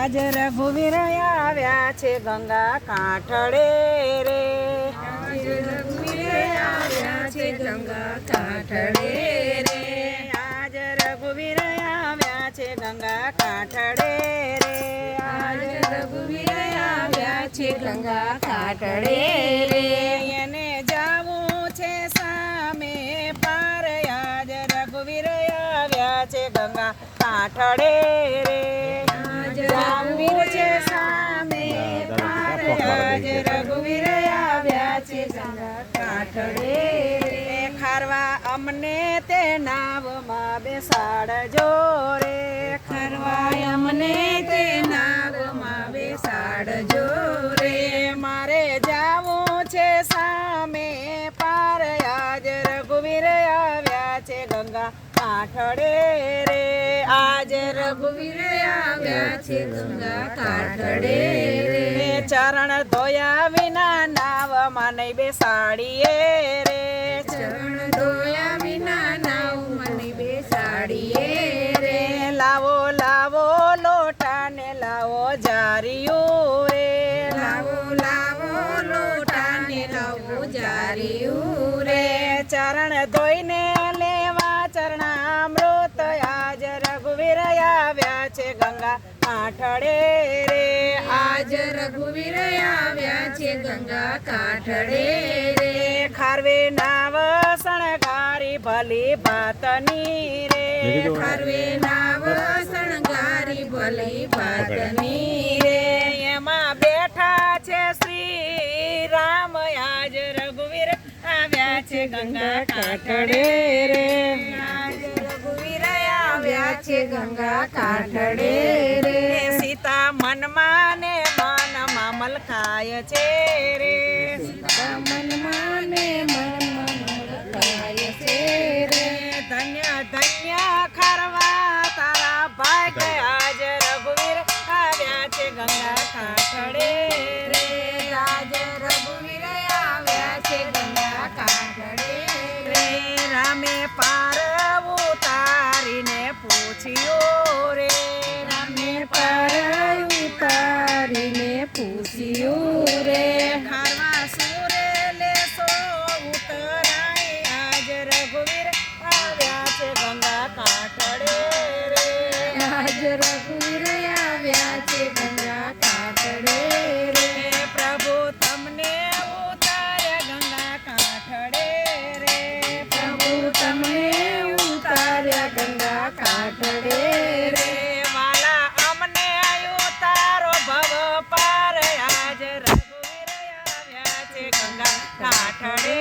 આજ રઘુવીર આવ્યા છે ગંગા કાંઠળે રે. આજ રઘુવીર આવ્યા છે ગંગા કાંઠળે રે. આજ રઘુવીર આવ્યા છે ગંગા કાંઠળે રે. આજ રઘુવીર આવ્યા છે ગંગા કાંઠળે રે. એને જાવું છે સામે પાર. આજ રઘુવીર આવ્યા છે ગંગા કાંઠળે રે. જાવું છે સામે પાર. આજ રઘુવીર આવ્યા છે ગંગા કાંઠળે રે. ખારવા અમને તે નાવમાં બેસાડજો રે. ખરવા અમને તે નાવમાં બેસાડજો રે. મારે જાવું છે સામે પાર. આજ રઘુવીર આવ્યા છે ગંગા કાંઠળે રે. આજ રઘુવીર આવ્યા છે ગંગા કાંઠળે રે. ચરણ ધોયા વિના નાવમાં નહીં બેસાડીએ રે. ચરણ ધોયા વિના નાવમાં નહીં બેસાડીએ રે. લાવો લાવો લોટાને લાવો જારિયું રે. લાવો લાવો લોટાને લાવો જારિયું રે. ચરણ ધોઈને લેવા ચરણામૃત. આજ રઘુવીર આવ્યા છે ગંગા કાંઠળે રે. આજ રઘુવીર આવ્યા છે ગંગા કાંઠળે રે. ખારવે નાવ શણગારી ભલી ભાતની રે. ખારવે નાવ શણગારી ભલી ભાતની રે. એમાં બેઠા છે શ્રી રામ. આજ રઘુવીર આવ્યા છે ગંગા કાંઠળે રે. આજ રઘુવીર આવ્યા છે ગંગા કાંઠળે રે. સીતા મનમાં ને મનમાં મલકાય છે રે. મનમાં ને મનમાં મલકાય છે રે. ધન્ય ધન્ય ખરવા તારા ભાગ્ય. આજ રઘુવીર આવ્યા છે ગંગા કાંઠળે રે. આજ રઘુવીર આવ્યા છે ગંગા કાંઠળે રે. રામે પાર ઉતારીને પૂછ્યું રે. રામે પાર ઉતારીને પૂછ્યું રે. ખારવા સુરે લેસો ઉતરાય. આજ રઘુવીર આવ્યા છે ગંગા કાંઠળે રે. આજ રઘુવીર આવ્યા છે ગંગા કાંઠળે રે. પ્રભુ તમને ઉતાર્યા ગંગા કાંઠળે રે. પ્રભુ તમને ઉતાર્યા ગંગા કાંઠળે રે. વાલા અમને ઉતારો ભવ પાર. આજ રઘુવીર આવ્યા છે ગંગા કાંઠળે